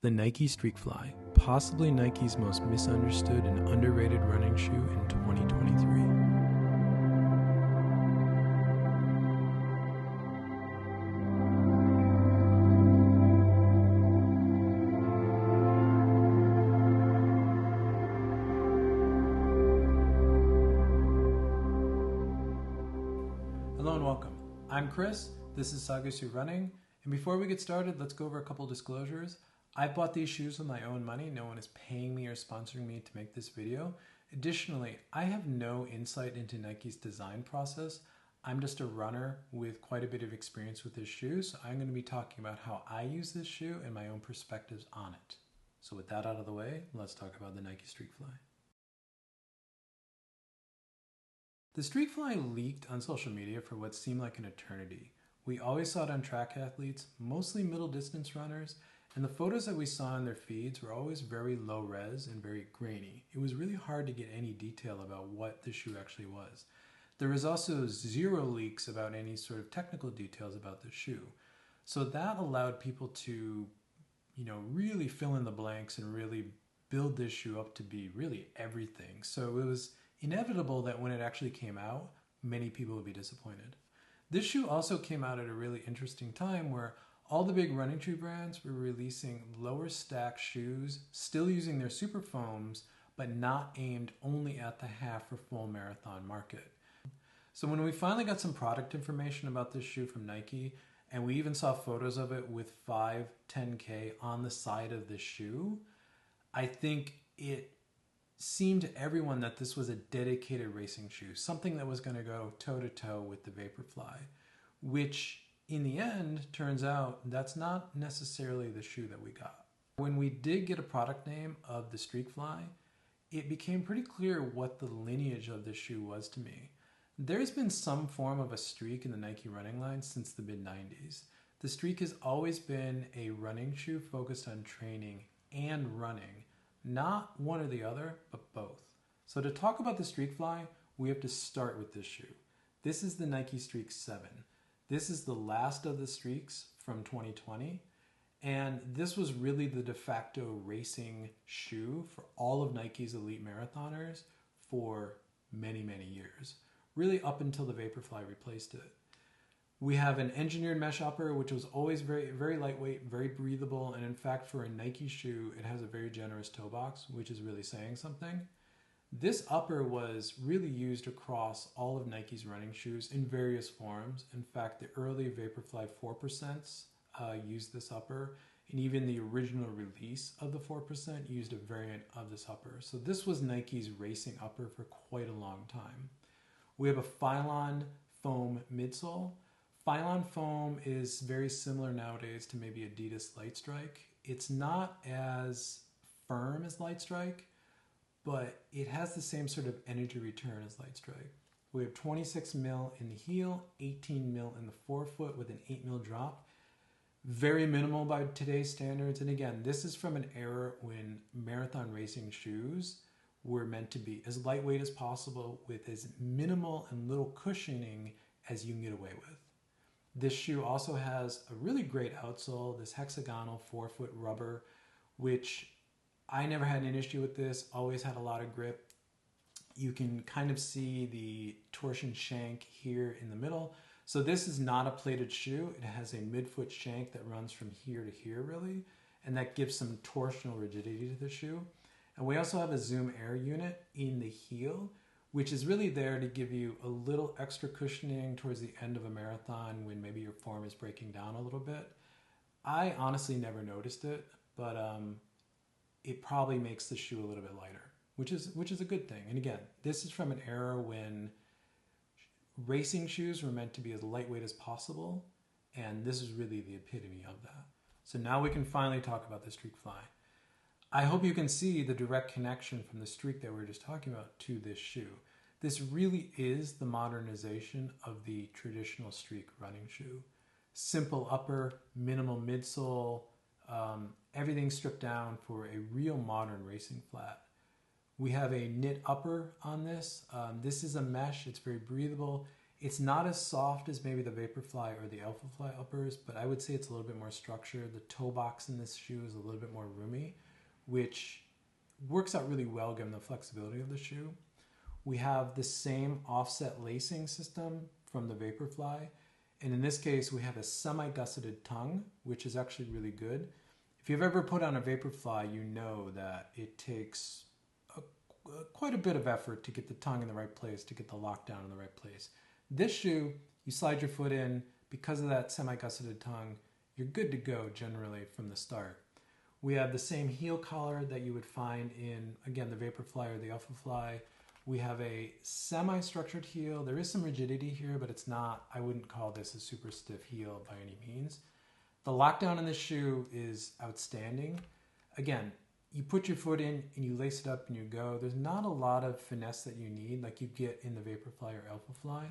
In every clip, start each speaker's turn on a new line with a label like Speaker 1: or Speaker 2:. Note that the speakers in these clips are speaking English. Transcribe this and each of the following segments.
Speaker 1: The Nike Streakfly, possibly Nike's most misunderstood and underrated running shoe in 2023. Hello and welcome. I'm Chris, this is Sagasu Running, and before we get started, let's go over a couple disclosures. I bought these shoes with my own money. No one is paying me or sponsoring me to make this video. Additionally, I have no insight into Nike's design process. I'm just a runner with quite a bit of experience with this shoe, so I'm going to be talking about how I use this shoe and my own perspectives on it. So with that out of the way, let's talk about the Nike Streakfly. The Streakfly leaked on social media for what seemed like an eternity. We always saw it on track athletes, mostly middle distance runners, and the photos that we saw in their feeds were always very low res and very grainy. It was really hard to get any detail about what the shoe actually was. There was also zero leaks about any sort of technical details about the shoe. So that allowed people to, really fill in the blanks and really build this shoe up to be really everything. So it was inevitable that when it actually came out, many people would be disappointed. This shoe also came out at a really interesting time where all the big running shoe brands were releasing lower stack shoes, still using their super foams, but not aimed only at the half or full marathon market. So when we finally got some product information about this shoe from Nike, and we even saw photos of it with 5, 10K on the side of the shoe, I think it seemed to everyone that this was a dedicated racing shoe, something that was going to go toe-to-toe with the Vaporfly, which in the end, turns out that's not necessarily the shoe that we got. When we did get a product name of the Streakfly, it became pretty clear what the lineage of this shoe was to me. There's been some form of a streak in the Nike running line since the mid-90s. The Streak has always been a running shoe focused on training and running, not one or the other, but both. So to talk about the Streakfly, we have to start with this shoe. This is the Nike Streak 7. This is the last of the Streaks from 2020, and this was really the de facto racing shoe for all of Nike's elite marathoners for many, many years, really up until the Vaporfly replaced it. We have an engineered mesh upper, which was always very, very lightweight, very breathable, and in fact, for a Nike shoe, it has a very generous toe box, which is really saying something. This upper was really used across all of Nike's running shoes in various forms. In fact, the early Vaporfly 4% used this upper, and even the original release of the 4% used a variant of this upper. So this was Nike's racing upper for quite a long time. We have a Phylon foam midsole. Phylon foam is very similar nowadays to maybe Adidas Lightstrike. It's not as firm as Lightstrike, but it has the same sort of energy return as Lightstrike. We have 26 mil in the heel, 18 mil in the forefoot with an 8 mil drop. Very minimal by today's standards. And again, this is from an era when marathon racing shoes were meant to be as lightweight as possible with as minimal and little cushioning as you can get away with. This shoe also has a really great outsole, this hexagonal forefoot rubber, which I never had an issue with this, always had a lot of grip. You can kind of see the torsion shank here in the middle. So this is not a plated shoe. It has a midfoot shank that runs from here to here really, and that gives some torsional rigidity to the shoe. And we also have a Zoom Air unit in the heel, which is really there to give you a little extra cushioning towards the end of a marathon when maybe your form is breaking down a little bit. I honestly never noticed it, but it probably makes the shoe a little bit lighter, which is a good thing. And again, this is from an era when racing shoes were meant to be as lightweight as possible, and this is really the epitome of that. So now we can finally talk about the Streakfly. I hope you can see the direct connection from the Streak that we were just talking about to this shoe. This really is the modernization of the traditional Streak running shoe. Simple upper, minimal midsole, everything stripped down for a real modern racing flat. We have a knit upper on this. This is a mesh. It's very breathable. It's not as soft as maybe the Vaporfly or the Alphafly uppers, but I would say it's a little bit more structured. The toe box in this shoe is a little bit more roomy, which works out really well given the flexibility of the shoe. We have the same offset lacing system from the Vaporfly, and in this case we have a semi-gusseted tongue, which is actually really good. If you've ever put on a Vaporfly, you know that it takes quite a bit of effort to get the tongue in the right place, to get the lockdown in the right place. This shoe, you slide your foot in, because of that semi-gusseted tongue, you're good to go generally from the start. We have the same heel collar that you would find in, again, the Vaporfly or the Alphafly. We have a semi-structured heel. There is some rigidity here, but it's not, I wouldn't call this a super stiff heel by any means. The lockdown in this shoe is outstanding. Again, you put your foot in and you lace it up and you go. There's not a lot of finesse that you need like you get in the Vaporfly or Alphafly.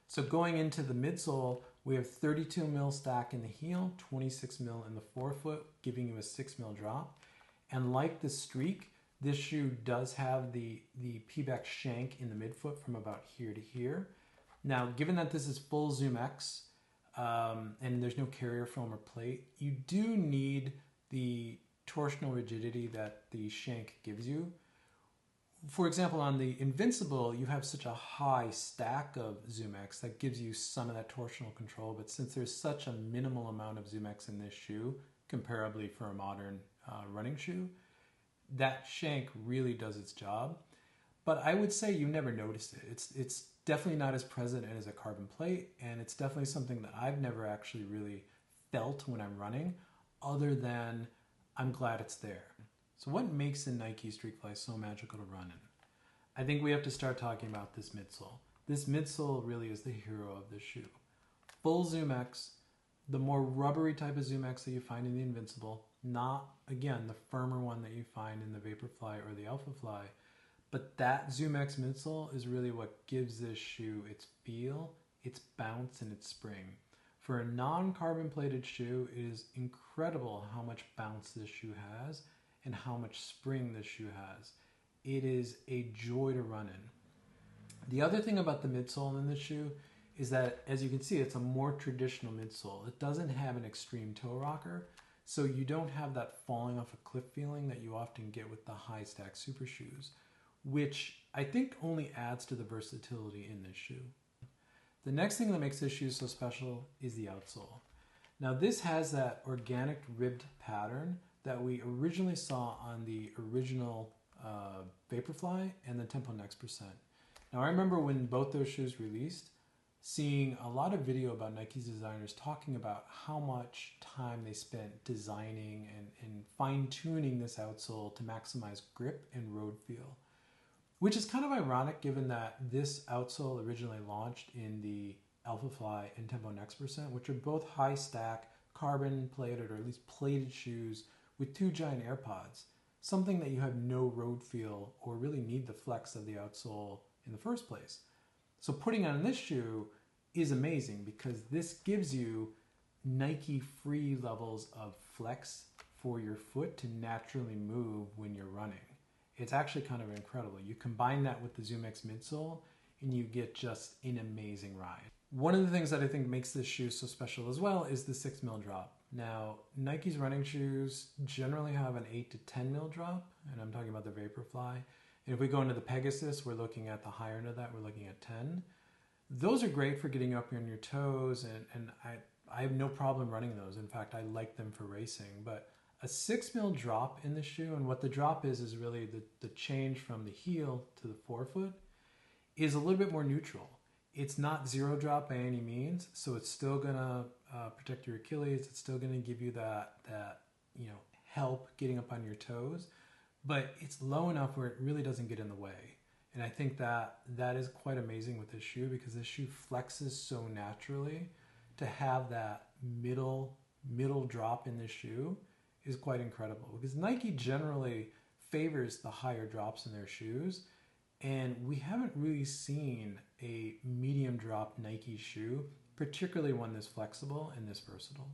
Speaker 1: So going into the midsole, we have 32 mil stack in the heel, 26 mil in the forefoot, giving you a 6 mil drop. And like the Streak, this shoe does have the P-back shank in the midfoot from about here to here. Now, given that this is full ZoomX and there's no carrier foam or plate, you do need the torsional rigidity that the shank gives you. For example, on the Invincible, you have such a high stack of ZoomX that gives you some of that torsional control, but since there's such a minimal amount of ZoomX in this shoe, comparably for a modern running shoe, that shank really does its job. But I would say you never notice it. It's definitely not as present as a carbon plate, and it's definitely something that I've never actually really felt when I'm running, other than I'm glad it's there. So what makes the Nike Streakfly so magical to run in? I think we have to start talking about this midsole. This midsole really is the hero of this shoe. Full ZoomX, the more rubbery type of ZoomX that you find in the Invincible, not, again, the firmer one that you find in the Vaporfly or the Alphafly, but that ZoomX midsole is really what gives this shoe its feel, its bounce, and its spring. For a non-carbon plated shoe, it is incredible how much bounce this shoe has and how much spring this shoe has. It is a joy to run in. The other thing about the midsole in this shoe is that, as you can see, it's a more traditional midsole. It doesn't have an extreme toe rocker, so you don't have that falling off a cliff feeling that you often get with the high stack super shoes, which I think only adds to the versatility in this shoe. The next thing that makes this shoe so special is the outsole. Now this has that organic ribbed pattern that we originally saw on the original Vaporfly and the Tempo Next Percent. Now I remember when both those shoes released, seeing a lot of video about Nike's designers talking about how much time they spent designing and fine-tuning this outsole to maximize grip and road feel. Which is kind of ironic given that this outsole originally launched in the Alphafly and Tempo Next Percent, which are both high stack, carbon plated, or at least plated shoes with two giant air pods, something that you have no road feel or really need the flex of the outsole in the first place. So putting on this shoe is amazing because this gives you Nike free levels of flex for your foot to naturally move when you're running. It's actually kind of incredible. You combine that with the ZoomX midsole and you get just an amazing ride. One of the things that I think makes this shoe so special as well is the 6 mil drop. Now, Nike's running shoes generally have an 8 to 10 mil drop, and I'm talking about the Vaporfly. And if we go into the Pegasus, we're looking at the higher end of that, we're looking at 10. Those are great for getting up on your toes, and I have no problem running those. In fact, I like them for racing, but a 6 mil drop in the shoe, and what the drop is really the change from the heel to the forefoot, is a little bit more neutral. It's not zero drop by any means, so it's still gonna protect your Achilles. It's still gonna give you that help getting up on your toes, but it's low enough where it really doesn't get in the way. And I think that is quite amazing with this shoe because this shoe flexes so naturally. To have that middle drop in this shoe is quite incredible because Nike generally favors the higher drops in their shoes, and we haven't really seen a medium drop Nike shoe, particularly one this flexible and this versatile.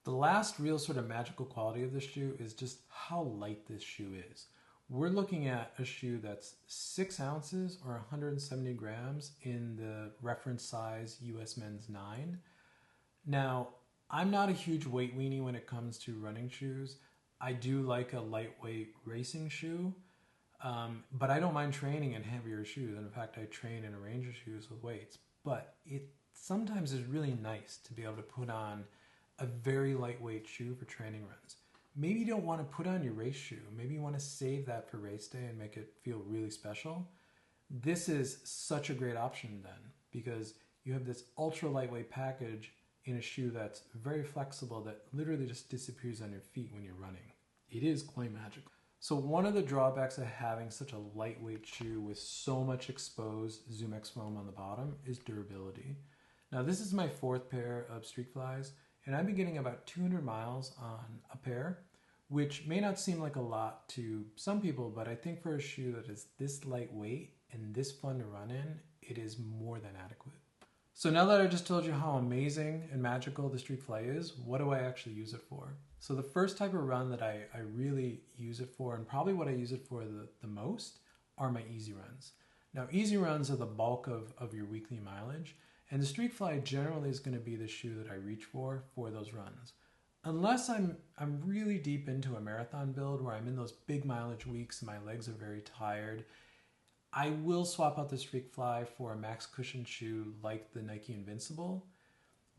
Speaker 1: The last real sort of magical quality of this shoe is just how light this shoe is. we're looking at a shoe that's 6 ounces or 170 grams in the reference size US Men's 9. Now, I'm not a huge weight weenie when it comes to running shoes. I do like a lightweight racing shoe, but I don't mind training in heavier shoes. And in fact, I train in a range of shoes with weights. But it sometimes is really nice to be able to put on a very lightweight shoe for training runs. Maybe you don't want to put on your race shoe. Maybe you want to save that for race day and make it feel really special. This is such a great option then, because you have this ultra lightweight package in a shoe that's very flexible that literally just disappears on your feet when you're running. It is quite magical. So one of the drawbacks of having such a lightweight shoe with so much exposed ZoomX foam on the bottom is durability. Now this is my 4th pair of Streakflies, and I've been getting about 200 miles on a pair, which may not seem like a lot to some people, but I think for a shoe that is this lightweight and this fun to run in, it is more than adequate. So now that I just told you how amazing and magical the Streakfly is, what do I actually use it for? So the first type of run that I really use it for, and probably what I use it for the most, are my easy runs. Now easy runs are the bulk of your weekly mileage, and the Streakfly generally is going to be the shoe that I reach for those runs. Unless I'm really deep into a marathon build where I'm in those big mileage weeks and my legs are very tired, I will swap out the Streakfly for a max cushion shoe like the Nike Invincible.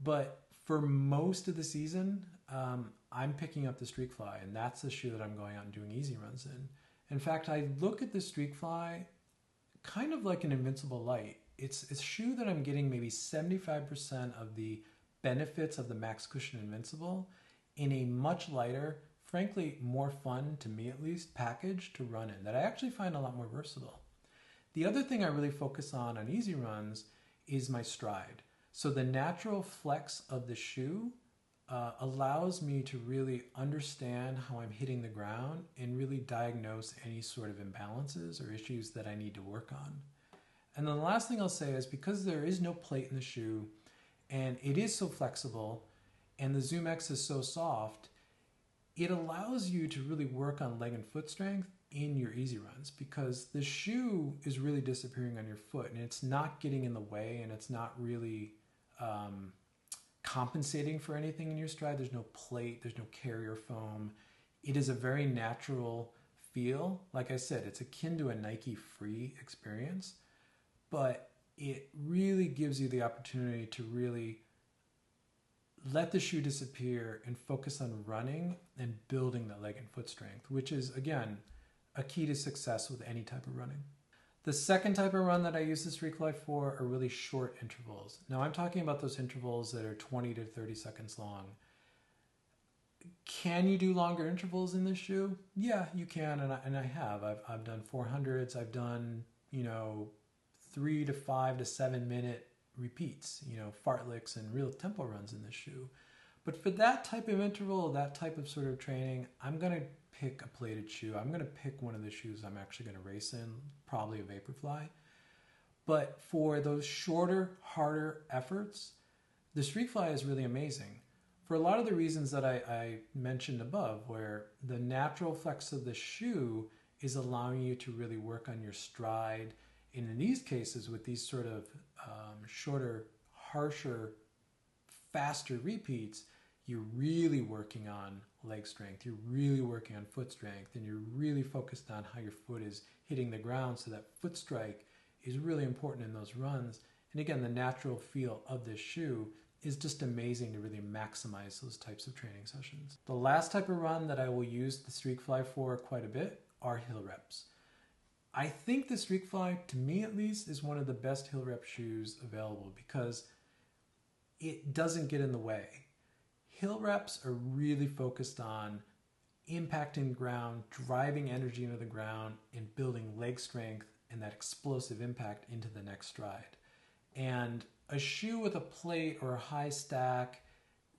Speaker 1: But for most of the season, I'm picking up the Streakfly, and that's the shoe that I'm going out and doing easy runs in. In fact, I look at the Streakfly kind of like an Invincible Light. It's a shoe that I'm getting maybe 75% of the benefits of the max cushion Invincible in a much lighter, frankly more fun, to me at least, package to run in that I actually find a lot more versatile. The other thing I really focus on easy runs is my stride. So the natural flex of the shoe allows me to really understand how I'm hitting the ground and really diagnose any sort of imbalances or issues that I need to work on. And then the last thing I'll say is, because there is no plate in the shoe and it is so flexible and the ZoomX is so soft, it allows you to really work on leg and foot strength in your easy runs, because the shoe is really disappearing on your foot and it's not getting in the way and it's not really compensating for anything in your stride. There's no plate, there's no carrier foam. It is a very natural feel. Like I said, it's akin to a Nike free experience, but it really gives you the opportunity to really let the shoe disappear and focus on running and building that leg and foot strength, which is, again, a key to success with any type of running. The second type of run that I use the Streakfly for are really short intervals. Now I'm talking about those intervals that are 20 to 30 seconds long. Can you do longer intervals in this shoe? Yeah, you can, and I have. I've done 400s. I've done, 3 to 5 to 7 minute repeats, fartleks and real tempo runs in this shoe. But for that type of interval, that type of sort of training, I'm going to pick a plated shoe. I'm going to pick one of the shoes I'm actually going to race in, probably a Vaporfly. But for those shorter, harder efforts, the Streakfly is really amazing. For a lot of the reasons that I mentioned above, where the natural flex of the shoe is allowing you to really work on your stride. And in these cases, with these sort of shorter, harsher, faster repeats, you're really working on leg strength, you're really working on foot strength, and you're really focused on how your foot is hitting the ground, so that foot strike is really important in those runs. And again, the natural feel of this shoe is just amazing to really maximize those types of training sessions. The last type of run that I will use the Streakfly for quite a bit are hill reps. I think the Streakfly, to me at least, is one of the best hill rep shoes available because it doesn't get in the way. Hill reps are really focused on impacting the ground, driving energy into the ground, and building leg strength and that explosive impact into the next stride. And a shoe with a plate or a high stack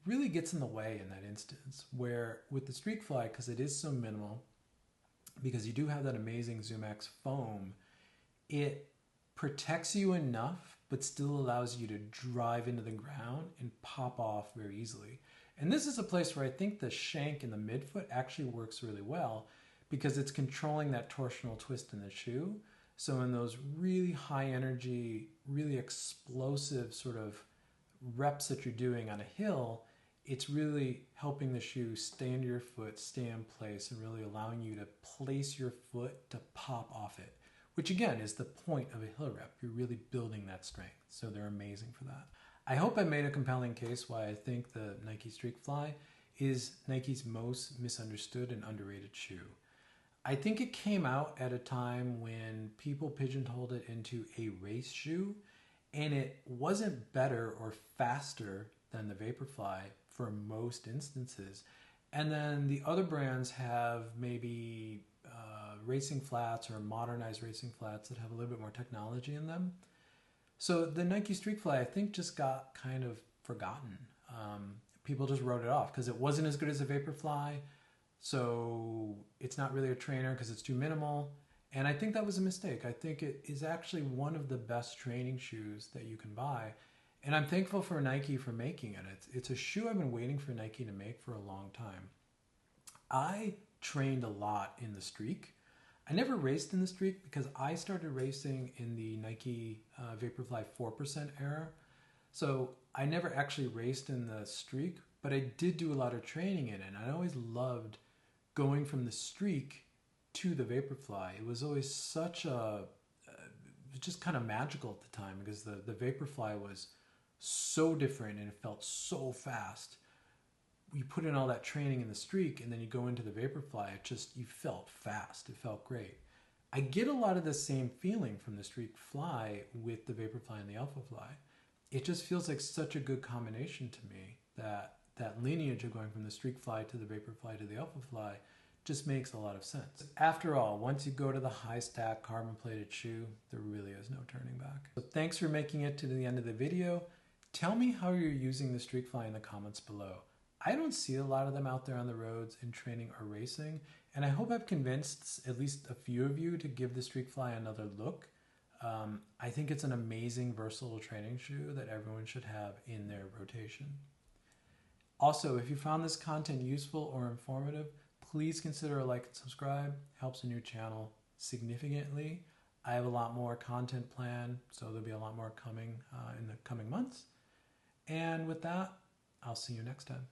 Speaker 1: really gets in the way in that instance, where with the Streakfly, because it is so minimal, because you do have that amazing ZoomX foam, it protects you enough but still allows you to drive into the ground and pop off very easily. And this is a place where I think the shank in the midfoot actually works really well, because it's controlling that torsional twist in the shoe. So in those really high energy, really explosive sort of reps that you're doing on a hill, it's really helping the shoe stay into your foot, stay in place, and really allowing you to place your foot to pop off it, which again is the point of a hill rep. You're really building that strength. So they're amazing for that. I hope I made a compelling case why I think the Nike Streakfly is Nike's most misunderstood and underrated shoe. I think it came out at a time when people pigeonholed it into a race shoe, and it wasn't better or faster than the Vaporfly for most instances. And then the other brands have maybe racing flats or modernized racing flats that have a little bit more technology in them. So the Nike Streakfly, I think, just got kind of forgotten. People just wrote it off because it wasn't as good as the Vaporfly. So it's not really a trainer because it's too minimal. And I think that was a mistake. I think it is actually one of the best training shoes that you can buy. And I'm thankful for Nike for making it. It's a shoe I've been waiting for Nike to make for a long time. I trained a lot in the Streak. I never raced in the Streak because I started racing in the Nike Vaporfly 4% era. So I never actually raced in the Streak, but I did do a lot of training in it. And I always loved going from the Streak to the Vaporfly. It was always such a, just kind of magical at the time because the Vaporfly was so different and it felt so fast. You put in all that training in the Streak and then you go into the Vaporfly, you felt fast. It felt great. I get a lot of the same feeling from the Streakfly with the Vaporfly and the Alphafly. It just feels like such a good combination to me that lineage of going from the Streakfly to the Vaporfly to the Alphafly just makes a lot of sense. After all, once you go to the high stack carbon plated shoe, there really is no turning back. So thanks for making it to the end of the video. Tell me how you're using the Streakfly in the comments below. I don't see a lot of them out there on the roads in training or racing, and I hope I've convinced at least a few of you to give the Streakfly another look. I think it's an amazing versatile training shoe that everyone should have in their rotation. Also, if you found this content useful or informative, please consider a like and subscribe. Helps a new channel significantly. I have a lot more content planned, so there'll be a lot more coming in the coming months. And with that, I'll see you next time.